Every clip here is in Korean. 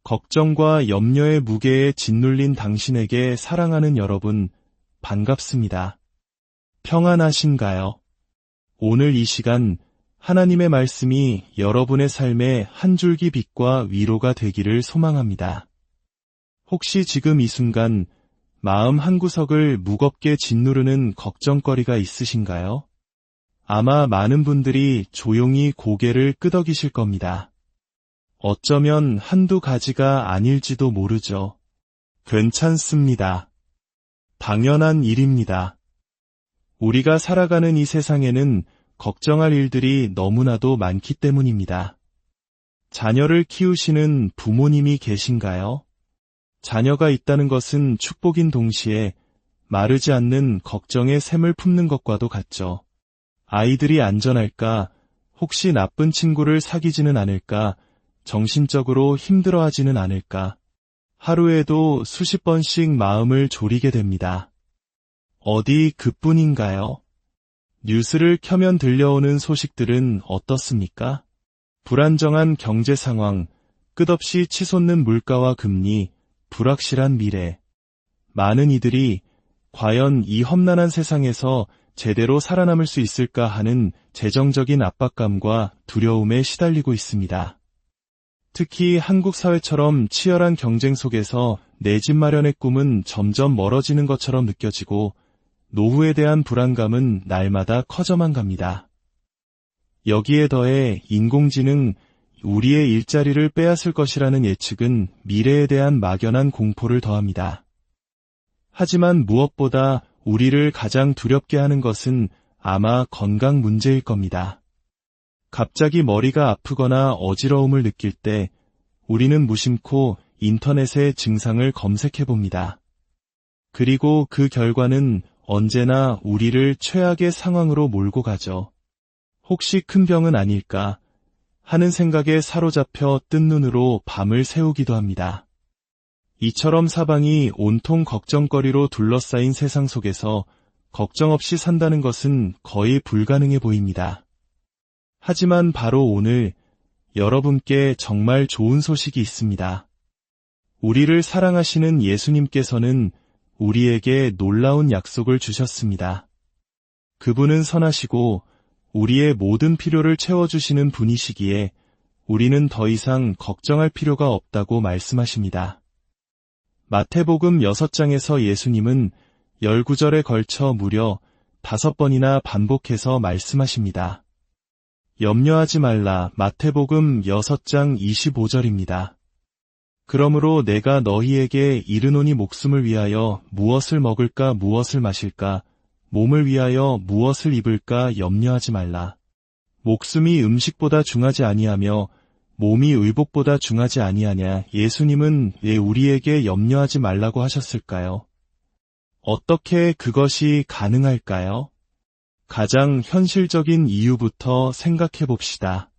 걱정과 염려의 무게에 짓눌린 당신에게 사랑하는 여러분, 반갑습니다. 평안하신가요? 오늘 이 시간 하나님의 말씀이 여러분의 삶에 한 줄기 빛과 위로가 되기를 소망합니다. 혹시 지금 이 순간 마음 한구석을 무겁게 짓누르는 걱정거리가 있으신가요? 아마 많은 분들이 조용히 고개를 끄덕이실 겁니다. 어쩌면 한두 가지가 아닐지도 모르죠. 괜찮습니다. 당연한 일입니다. 우리가 살아가는 이 세상에는 걱정할 일들이 너무나도 많기 때문입니다. 자녀를 키우시는 부모님이 계신가요? 자녀가 있다는 것은 축복인 동시에 마르지 않는 걱정의 샘을 품는 것과도 같죠. 아이들이 안전할까? 혹시 나쁜 친구를 사귀지는 않을까? 정신적으로 힘들어하지는 않을까? 하루에도 수십 번씩 마음을 졸이게 됩니다. 어디 그뿐인가요? 뉴스를 켜면 들려오는 소식들은 어떻습니까? 불안정한 경제 상황, 끝없이 치솟는 물가와 금리, 불확실한 미래. 많은 이들이 과연 이 험난한 세상에서 제대로 살아남을 수 있을까 하는 재정적인 압박감과 두려움에 시달리고 있습니다. 특히 한국 사회처럼 치열한 경쟁 속에서 내 집 마련의 꿈은 점점 멀어지는 것처럼 느껴지고 노후에 대한 불안감은 날마다 커져만 갑니다. 여기에 더해 인공지능, 우리의 일자리를 빼앗을 것이라는 예측은 미래에 대한 막연한 공포를 더합니다. 하지만 무엇보다 우리를 가장 두렵게 하는 것은 아마 건강 문제일 겁니다. 갑자기 머리가 아프거나 어지러움을 느낄 때 우리는 무심코 인터넷의 증상을 검색해 봅니다. 그리고 그 결과는 언제나 우리를 최악의 상황으로 몰고 가죠. 혹시 큰 병은 아닐까 하는 생각에 사로잡혀 뜬 눈으로 밤을 새우기도 합니다. 이처럼 사방이 온통 걱정거리로 둘러싸인 세상 속에서 걱정 없이 산다는 것은 거의 불가능해 보입니다. 하지만 바로 오늘 여러분께 정말 좋은 소식이 있습니다. 우리를 사랑하시는 예수님께서는 우리에게 놀라운 약속을 주셨습니다. 그분은 선하시고 우리의 모든 필요를 채워주시는 분이시기에 우리는 더 이상 걱정할 필요가 없다고 말씀하십니다. 마태복음 6장에서 예수님은 19절에 걸쳐 무려 5번이나 반복해서 말씀하십니다. 염려하지 말라. 마태복음 6장 25절입니다. 그러므로 내가 너희에게 이르노니 목숨을 위하여 무엇을 먹을까 무엇을 마실까 몸을 위하여 무엇을 입을까 염려하지 말라. 목숨이 음식보다 중하지 아니하며 몸이 의복보다 중하지 아니하냐. 예수님은 왜 우리에게 염려하지 말라고 하셨을까요? 어떻게 그것이 가능할까요? 가장 현실적인 이유부터 생각해 봅시다.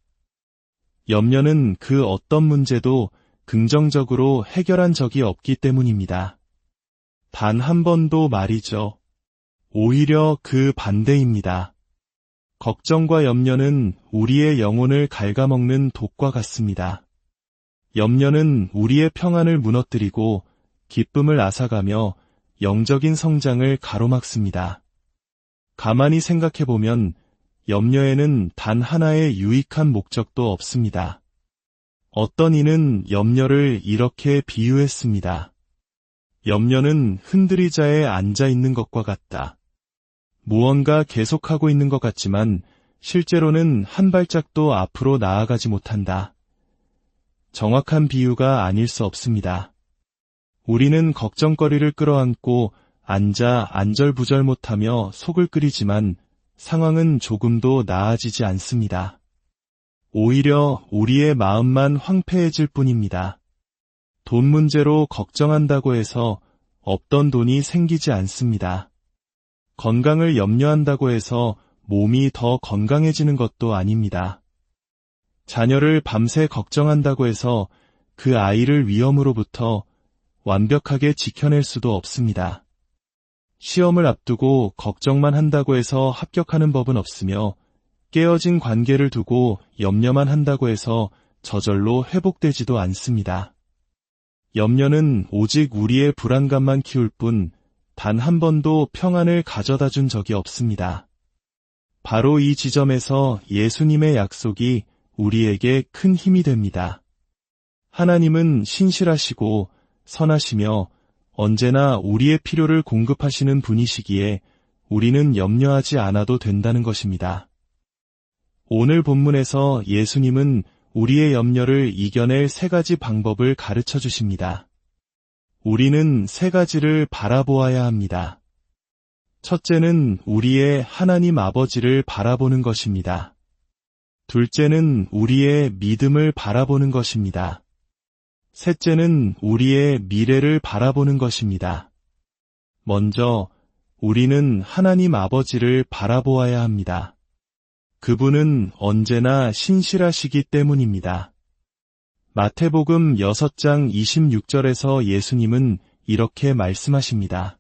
염려는 그 어떤 문제도 긍정적으로 해결한 적이 없기 때문입니다. 단 한 번도 말이죠. 오히려 그 반대입니다. 걱정과 염려는 우리의 영혼을 갉아먹는 독과 같습니다. 염려는 우리의 평안을 무너뜨리고 기쁨을 앗아가며 영적인 성장을 가로막습니다. 가만히 생각해보면 염려에는 단 하나의 유익한 목적도 없습니다. 어떤 이는 염려를 이렇게 비유했습니다. 염려는 흔들의자에 앉아있는 것과 같다. 무언가 계속하고 있는 것 같지만 실제로는 한 발짝도 앞으로 나아가지 못한다. 정확한 비유가 아닐 수 없습니다. 우리는 걱정거리를 끌어안고 앉아 안절부절 못하며 속을 끓이지만 상황은 조금도 나아지지 않습니다. 오히려 우리의 마음만 황폐해질 뿐입니다. 돈 문제로 걱정한다고 해서 없던 돈이 생기지 않습니다. 건강을 염려한다고 해서 몸이 더 건강해지는 것도 아닙니다. 자녀를 밤새 걱정한다고 해서 그 아이를 위험으로부터 완벽하게 지켜낼 수도 없습니다. 시험을 앞두고 걱정만 한다고 해서 합격하는 법은 없으며 깨어진 관계를 두고 염려만 한다고 해서 저절로 회복되지도 않습니다. 염려는 오직 우리의 불안감만 키울 뿐 단 한 번도 평안을 가져다 준 적이 없습니다. 바로 이 지점에서 예수님의 약속이 우리에게 큰 힘이 됩니다. 하나님은 신실하시고 선하시며 언제나 우리의 필요를 공급하시는 분이시기에 우리는 염려하지 않아도 된다는 것입니다. 오늘 본문에서 예수님은 우리의 염려를 이겨낼 세 가지 방법을 가르쳐 주십니다. 우리는 세 가지를 바라보아야 합니다. 첫째는 우리의 하나님 아버지를 바라보는 것입니다. 둘째는 우리의 믿음을 바라보는 것입니다. 셋째는 우리의 미래를 바라보는 것입니다. 먼저 우리는 하나님 아버지를 바라보아야 합니다. 그분은 언제나 신실하시기 때문입니다. 마태복음 6장 26절에서 예수님은 이렇게 말씀하십니다.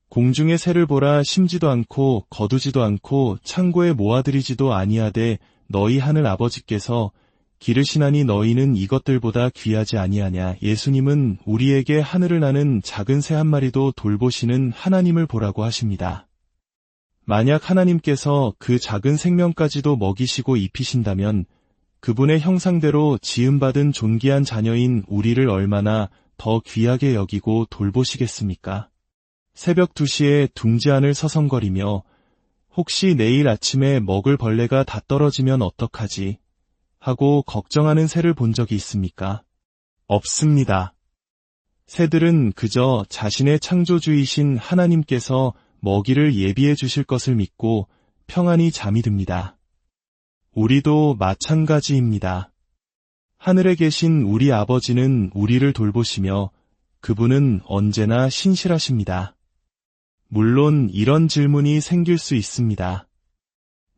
공중의 새를 보라, 심지도 않고 거두지도 않고 창고에 모아들이지도 아니하되 너희 하늘 아버지께서 기르시나니 너희는 이것들보다 귀하지 아니하냐. 예수님은 우리에게 하늘을 나는 작은 새 한 마리도 돌보시는 하나님을 보라고 하십니다. 만약 하나님께서 그 작은 생명까지도 먹이시고 입히신다면 그분의 형상대로 지음받은 존귀한 자녀인 우리를 얼마나 더 귀하게 여기고 돌보시겠습니까? 새벽 2시에 둥지 안을 서성거리며 혹시 내일 아침에 먹을 벌레가 다 떨어지면 어떡하지? 하고 걱정하는 새를 본 적이 있습니까? 없습니다. 새들은 그저 자신의 창조주이신 하나님께서 먹이를 예비해 주실 것을 믿고 평안히 잠이 듭니다. 우리도 마찬가지입니다. 하늘에 계신 우리 아버지는 우리를 돌보시며 그분은 언제나 신실하십니다. 물론 이런 질문이 생길 수 있습니다.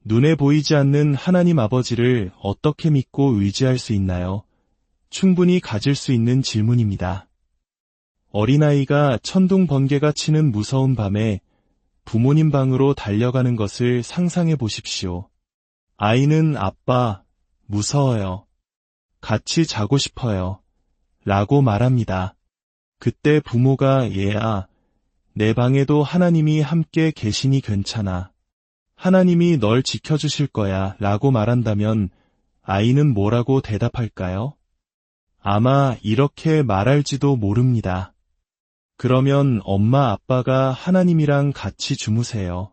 눈에 보이지 않는 하나님 아버지를 어떻게 믿고 의지할 수 있나요? 충분히 가질 수 있는 질문입니다. 어린아이가 천둥 번개가 치는 무서운 밤에 부모님 방으로 달려가는 것을 상상해 보십시오. 아이는 아빠, 무서워요. 같이 자고 싶어요. 라고 말합니다. 그때 부모가 얘야, 내 방에도 하나님이 함께 계시니 괜찮아. 하나님이 널 지켜주실 거야 라고 말한다면 아이는 뭐라고 대답할까요? 아마 이렇게 말할지도 모릅니다. 그러면 엄마 아빠가 하나님이랑 같이 주무세요.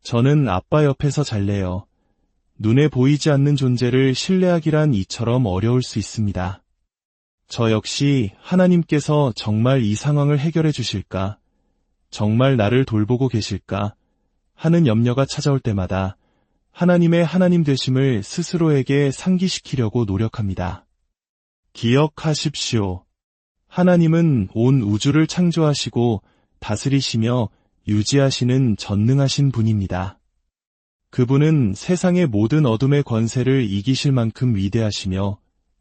저는 아빠 옆에서 잘래요. 눈에 보이지 않는 존재를 신뢰하기란 이처럼 어려울 수 있습니다. 저 역시 하나님께서 정말 이 상황을 해결해 주실까? 정말 나를 돌보고 계실까? 하는 염려가 찾아올 때마다 하나님의 하나님 되심을 스스로에게 상기시키려고 노력합니다. 기억하십시오. 하나님은 온 우주를 창조하시고 다스리시며 유지하시는 전능하신 분입니다. 그분은 세상의 모든 어둠의 권세를 이기실 만큼 위대하시며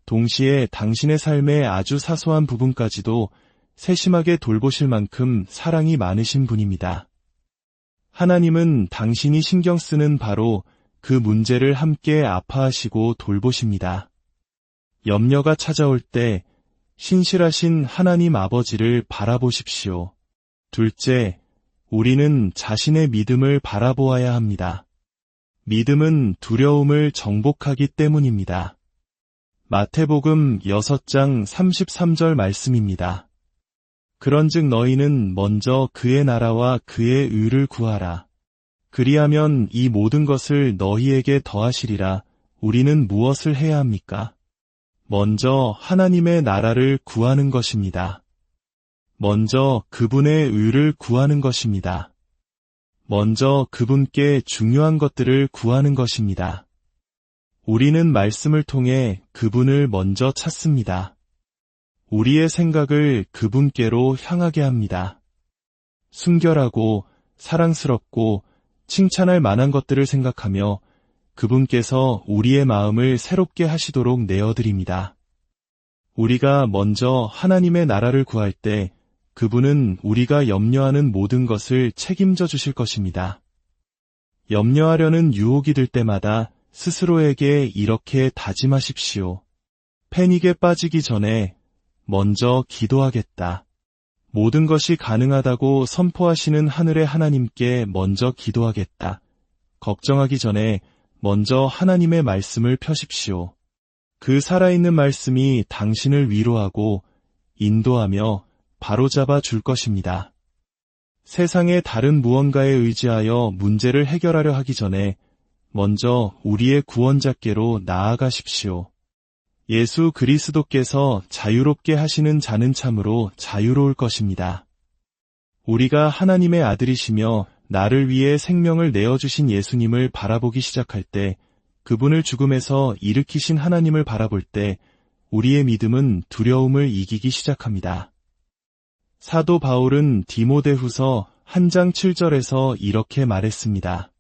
동시에 당신의 삶의 아주 사소한 부분까지도 세심하게 돌보실 만큼 사랑이 많으신 분입니다. 하나님은 당신이 신경 쓰는 바로 그 문제를 함께 아파하시고 돌보십니다. 염려가 찾아올 때 신실하신 하나님 아버지를 바라보십시오. 둘째, 우리는 자신의 믿음을 바라보아야 합니다. 믿음은 두려움을 정복하기 때문입니다. 마태복음 6장 33절 말씀입니다. 그런즉 너희는 먼저 그의 나라와 그의 의를 구하라. 그리하면 이 모든 것을 너희에게 더하시리라. 우리는 무엇을 해야 합니까? 먼저 하나님의 나라를 구하는 것입니다. 먼저 그분의 의를 구하는 것입니다. 먼저 그분께 중요한 것들을 구하는 것입니다. 우리는 말씀을 통해 그분을 먼저 찾습니다. 우리의 생각을 그분께로 향하게 합니다. 순결하고 사랑스럽고 칭찬할 만한 것들을 생각하며 그분께서 우리의 마음을 새롭게 하시도록 내어드립니다. 우리가 먼저 하나님의 나라를 구할 때 그분은 우리가 염려하는 모든 것을 책임져 주실 것입니다. 염려하려는 유혹이 들 때마다 스스로에게 이렇게 다짐하십시오. 패닉에 빠지기 전에 먼저 기도하겠다. 모든 것이 가능하다고 선포하시는 하늘의 하나님께 먼저 기도하겠다. 걱정하기 전에 먼저 하나님의 말씀을 펴십시오. 그 살아있는 말씀이 당신을 위로하고 인도하며 바로잡아 줄 것입니다. 세상의 다른 무언가에 의지하여 문제를 해결하려 하기 전에 먼저 우리의 구원자께로 나아가십시오. 예수 그리스도께서 자유롭게 하시는 자는 참으로 자유로울 것입니다. 우리가 하나님의 아들이시며 나를 위해 생명을 내어주신 예수님을 바라보기 시작할 때, 그분을 죽음에서 일으키신 하나님을 바라볼 때 우리의 믿음은 두려움을 이기기 시작합니다. 사도 바울은 디모데후서 1장 7절에서 이렇게 말했습니다.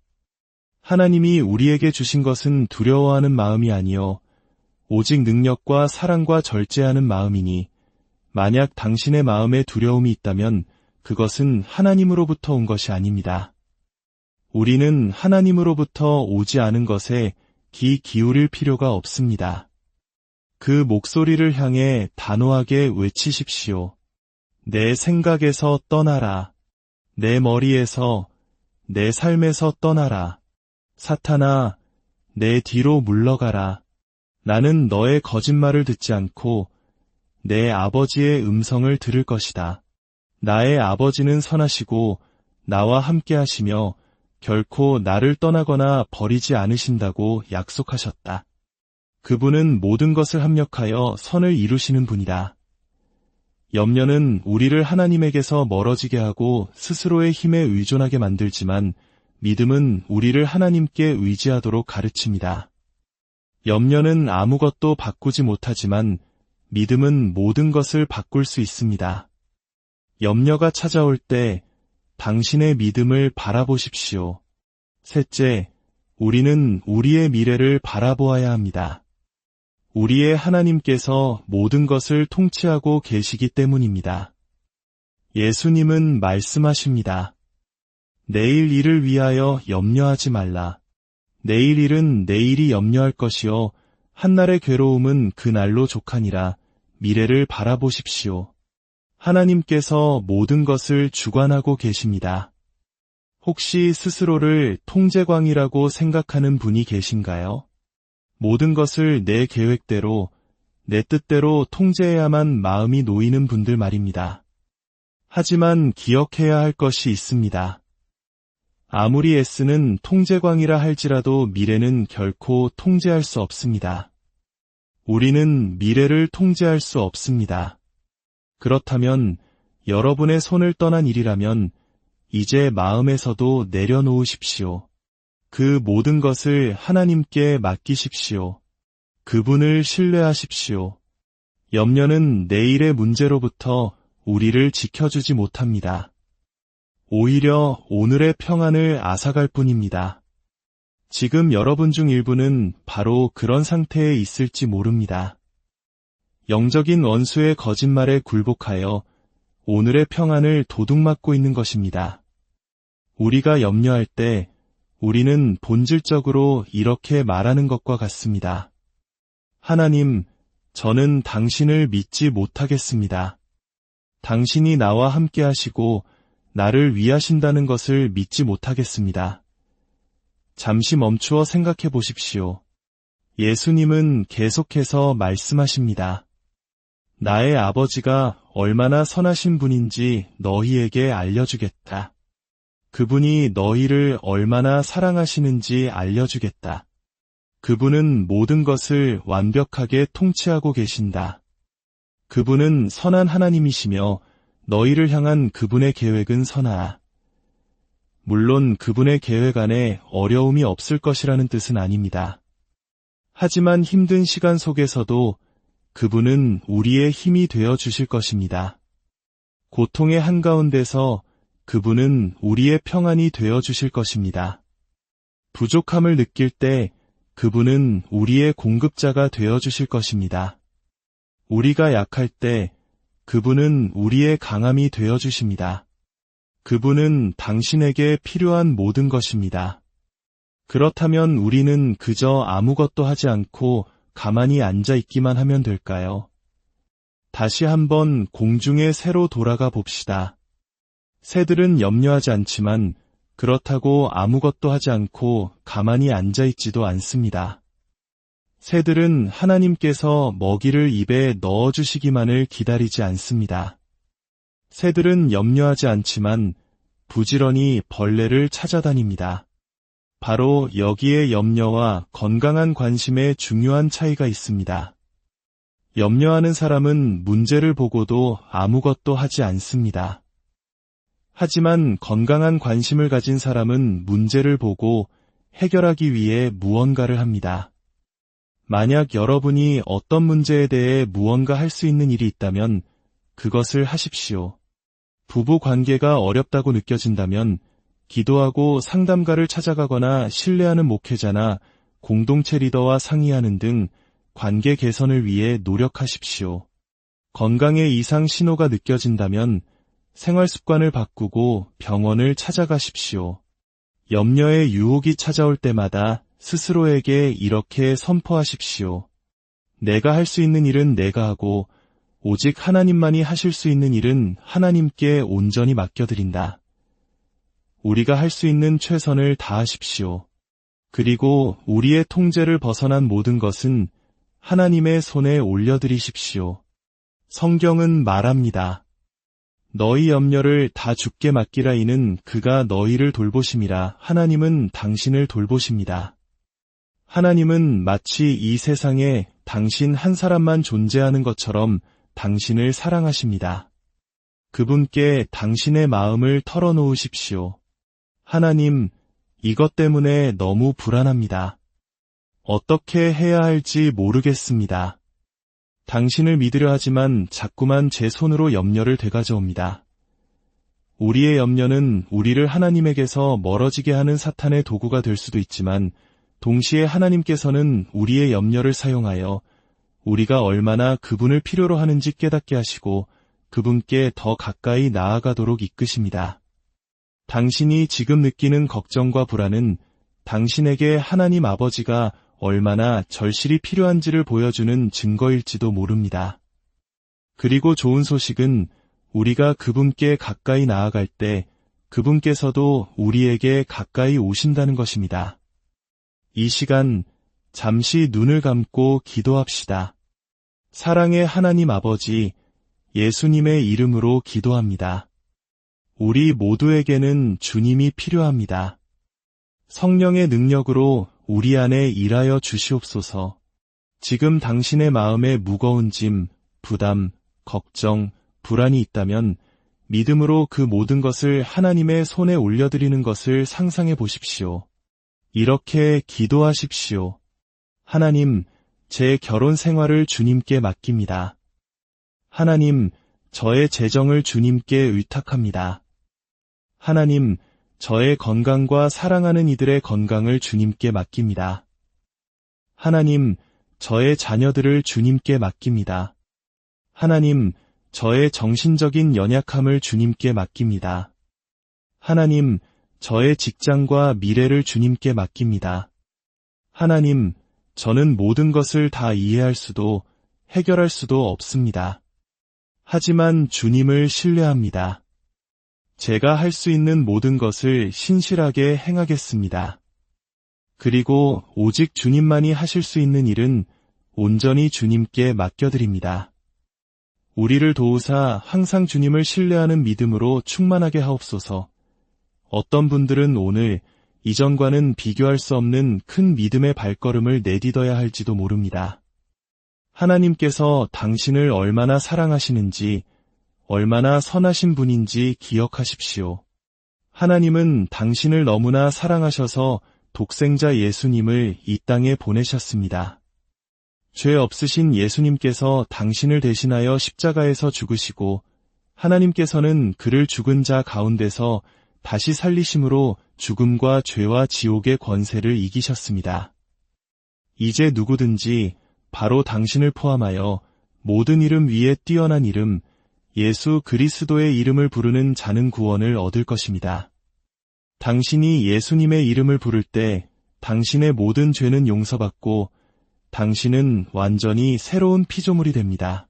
하나님이 우리에게 주신 것은 두려워하는 마음이 아니요 오직 능력과 사랑과 절제하는 마음이니 만약 당신의 마음에 두려움이 있다면 그것은 하나님으로부터 온 것이 아닙니다. 우리는 하나님으로부터 오지 않은 것에 귀 기울일 필요가 없습니다. 그 목소리를 향해 단호하게 외치십시오. 내 생각에서 떠나라. 내 머리에서, 내 삶에서 떠나라. 사탄아, 내 뒤로 물러가라. 나는 너의 거짓말을 듣지 않고 내 아버지의 음성을 들을 것이다. 나의 아버지는 선하시고 나와 함께 하시며 결코 나를 떠나거나 버리지 않으신다고 약속하셨다. 그분은 모든 것을 합력하여 선을 이루시는 분이다. 염려는 우리를 하나님에게서 멀어지게 하고 스스로의 힘에 의존하게 만들지만 믿음은 우리를 하나님께 의지하도록 가르칩니다. 염려는 아무것도 바꾸지 못하지만 믿음은 모든 것을 바꿀 수 있습니다. 염려가 찾아올 때 당신의 믿음을 바라보십시오. 셋째, 우리는 우리의 미래를 바라보아야 합니다. 우리의 하나님께서 모든 것을 통치하고 계시기 때문입니다. 예수님은 말씀하십니다. 내일 일을 위하여 염려하지 말라. 내일 일은 내일이 염려할 것이요 한날의 괴로움은 그날로 족하니라. 미래를 바라보십시오. 하나님께서 모든 것을 주관하고 계십니다. 혹시 스스로를 통제광이라고 생각하는 분이 계신가요? 모든 것을 내 계획대로, 내 뜻대로 통제해야만 마음이 놓이는 분들 말입니다. 하지만 기억해야 할 것이 있습니다. 아무리 애쓰는 통제광이라 할지라도 미래는 결코 통제할 수 없습니다. 우리는 미래를 통제할 수 없습니다. 그렇다면 여러분의 손을 떠난 일이라면 이제 마음에서도 내려놓으십시오. 그 모든 것을 하나님께 맡기십시오. 그분을 신뢰하십시오. 염려는 내일의 문제로부터 우리를 지켜주지 못합니다. 오히려 오늘의 평안을 앗아갈 뿐입니다. 지금 여러분 중 일부는 바로 그런 상태에 있을지 모릅니다. 영적인 원수의 거짓말에 굴복하여 오늘의 평안을 도둑맞고 있는 것입니다. 우리가 염려할 때 우리는 본질적으로 이렇게 말하는 것과 같습니다. 하나님, 저는 당신을 믿지 못하겠습니다. 당신이 나와 함께 하시고 나를 위하신다는 것을 믿지 못하겠습니다. 잠시 멈추어 생각해 보십시오. 예수님은 계속해서 말씀하십니다. 나의 아버지가 얼마나 선하신 분인지 너희에게 알려주겠다. 그분이 너희를 얼마나 사랑하시는지 알려주겠다. 그분은 모든 것을 완벽하게 통치하고 계신다. 그분은 선한 하나님이시며 너희를 향한 그분의 계획은 선하다. 물론 그분의 계획 안에 어려움이 없을 것이라는 뜻은 아닙니다. 하지만 힘든 시간 속에서도 그분은 우리의 힘이 되어 주실 것입니다. 고통의 한가운데서 그분은 우리의 평안이 되어 주실 것입니다. 부족함을 느낄 때 그분은 우리의 공급자가 되어 주실 것입니다. 우리가 약할 때 그분은 우리의 강함이 되어 주십니다. 그분은 당신에게 필요한 모든 것입니다. 그렇다면 우리는 그저 아무것도 하지 않고 가만히 앉아 있기만 하면 될까요? 다시 한번 공중에 새로 돌아가 봅시다. 새들은 염려하지 않지만 그렇다고 아무것도 하지 않고 가만히 앉아있지도 않습니다. 새들은 하나님께서 먹이를 입에 넣어주시기만을 기다리지 않습니다. 새들은 염려하지 않지만 부지런히 벌레를 찾아다닙니다. 바로 여기에 염려와 건강한 관심에 중요한 차이가 있습니다. 염려하는 사람은 문제를 보고도 아무것도 하지 않습니다. 하지만 건강한 관심을 가진 사람은 문제를 보고 해결하기 위해 무언가를 합니다. 만약 여러분이 어떤 문제에 대해 무언가 할 수 있는 일이 있다면 그것을 하십시오. 부부 관계가 어렵다고 느껴진다면 기도하고 상담가를 찾아가거나 신뢰하는 목회자나 공동체 리더와 상의하는 등 관계 개선을 위해 노력하십시오. 건강에 이상 신호가 느껴진다면 생활 습관을 바꾸고 병원을 찾아가십시오. 염려의 유혹이 찾아올 때마다 스스로에게 이렇게 선포하십시오. 내가 할 수 있는 일은 내가 하고 오직 하나님만이 하실 수 있는 일은 하나님께 온전히 맡겨드린다. 우리가 할 수 있는 최선을 다하십시오. 그리고 우리의 통제를 벗어난 모든 것은 하나님의 손에 올려드리십시오. 성경은 말합니다. 너희 염려를 다 주께 맡기라 이는 그가 너희를 돌보심이라. 하나님은 당신을 돌보십니다. 하나님은 마치 이 세상에 당신 한 사람만 존재하는 것처럼 당신을 사랑하십니다. 그분께 당신의 마음을 털어놓으십시오. 하나님, 이것 때문에 너무 불안합니다. 어떻게 해야 할지 모르겠습니다. 당신을 믿으려 하지만 자꾸만 제 손으로 염려를 되가져옵니다. 우리의 염려는 우리를 하나님에게서 멀어지게 하는 사탄의 도구가 될 수도 있지만 동시에 하나님께서는 우리의 염려를 사용하여 우리가 얼마나 그분을 필요로 하는지 깨닫게 하시고 그분께 더 가까이 나아가도록 이끄십니다. 당신이 지금 느끼는 걱정과 불안은 당신에게 하나님 아버지가 얼마나 절실히 필요한지를 보여주는 증거일지도 모릅니다. 그리고 좋은 소식은 우리가 그분께 가까이 나아갈 때 그분께서도 우리에게 가까이 오신다는 것입니다. 이 시간 잠시 눈을 감고 기도합시다. 사랑의 하나님 아버지, 예수님의 이름으로 기도합니다. 우리 모두에게는 주님이 필요합니다. 성령의 능력으로 우리 안에 일하여 주시옵소서. 지금 당신의 마음에 무거운 짐, 부담, 걱정, 불안이 있다면 믿음으로 그 모든 것을 하나님의 손에 올려드리는 것을 상상해 보십시오. 이렇게 기도하십시오. 하나님, 제 결혼 생활을 주님께 맡깁니다. 하나님, 저의 재정을 주님께 의탁합니다. 하나님, 저의 건강과 사랑하는 이들의 건강을 주님께 맡깁니다. 하나님, 저의 자녀들을 주님께 맡깁니다. 하나님, 저의 정신적인 연약함을 주님께 맡깁니다. 하나님, 저의 직장과 미래를 주님께 맡깁니다. 하나님, 저는 모든 것을 다 이해할 수도 해결할 수도 없습니다. 하지만 주님을 신뢰합니다. 제가 할 수 있는 모든 것을 신실하게 행하겠습니다. 그리고 오직 주님만이 하실 수 있는 일은 온전히 주님께 맡겨드립니다. 우리를 도우사 항상 주님을 신뢰하는 믿음으로 충만하게 하옵소서. 어떤 분들은 오늘 이전과는 비교할 수 없는 큰 믿음의 발걸음을 내딛어야 할지도 모릅니다. 하나님께서 당신을 얼마나 사랑하시는지, 얼마나 선하신 분인지 기억하십시오. 하나님은 당신을 너무나 사랑하셔서 독생자 예수님을 이 땅에 보내셨습니다. 죄 없으신 예수님께서 당신을 대신하여 십자가에서 죽으시고 하나님께서는 그를 죽은 자 가운데서 다시 살리심으로 죽음과 죄와 지옥의 권세를 이기셨습니다. 이제 누구든지 바로 당신을 포함하여 모든 이름 위에 뛰어난 이름 예수 그리스도의 이름을 부르는 자는 구원을 얻을 것입니다. 당신이 예수님의 이름을 부를 때 당신의 모든 죄는 용서받고 당신은 완전히 새로운 피조물이 됩니다.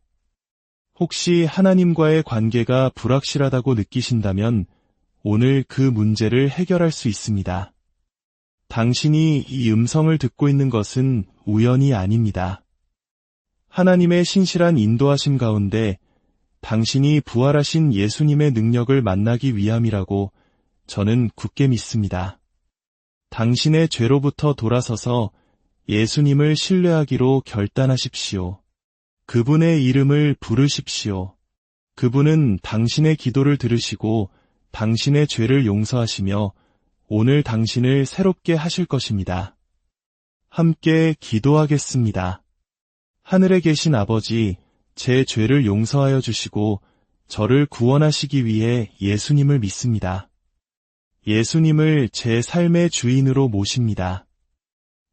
혹시 하나님과의 관계가 불확실하다고 느끼신다면 오늘 그 문제를 해결할 수 있습니다. 당신이 이 음성을 듣고 있는 것은 우연이 아닙니다. 하나님의 신실한 인도하심 가운데 당신이 부활하신 예수님의 능력을 만나기 위함이라고 저는 굳게 믿습니다. 당신의 죄로부터 돌아서서 예수님을 신뢰하기로 결단하십시오. 그분의 이름을 부르십시오. 그분은 당신의 기도를 들으시고 당신의 죄를 용서하시며 오늘 당신을 새롭게 하실 것입니다. 함께 기도하겠습니다. 하늘에 계신 아버지, 제 죄를 용서하여 주시고 저를 구원하시기 위해 예수님을 믿습니다. 예수님을 제 삶의 주인으로 모십니다.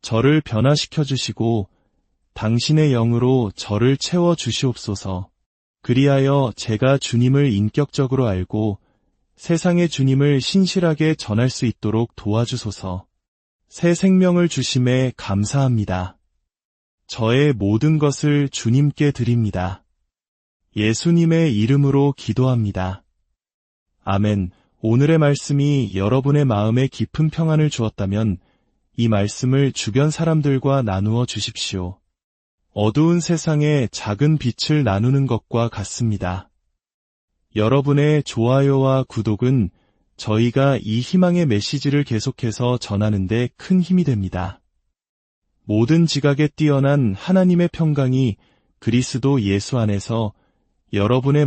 저를 변화시켜 주시고 당신의 영으로 저를 채워 주시옵소서. 그리하여 제가 주님을 인격적으로 알고 세상의 주님을 신실하게 전할 수 있도록 도와주소서. 새 생명을 주심에 감사합니다. 저의 모든 것을 주님께 드립니다. 예수님의 이름으로 기도합니다. 아멘. 오늘의 말씀이 여러분의 마음에 깊은 평안을 주었다면 이 말씀을 주변 사람들과 나누어 주십시오. 어두운 세상에 작은 빛을 나누는 것과 같습니다. 여러분의 좋아요와 구독은 저희가 이 희망의 메시지를 계속해서 전하는 데 큰 힘이 됩니다. 모든 지각에 뛰어난 하나님의 평강이 그리스도 예수 안에서 여러분의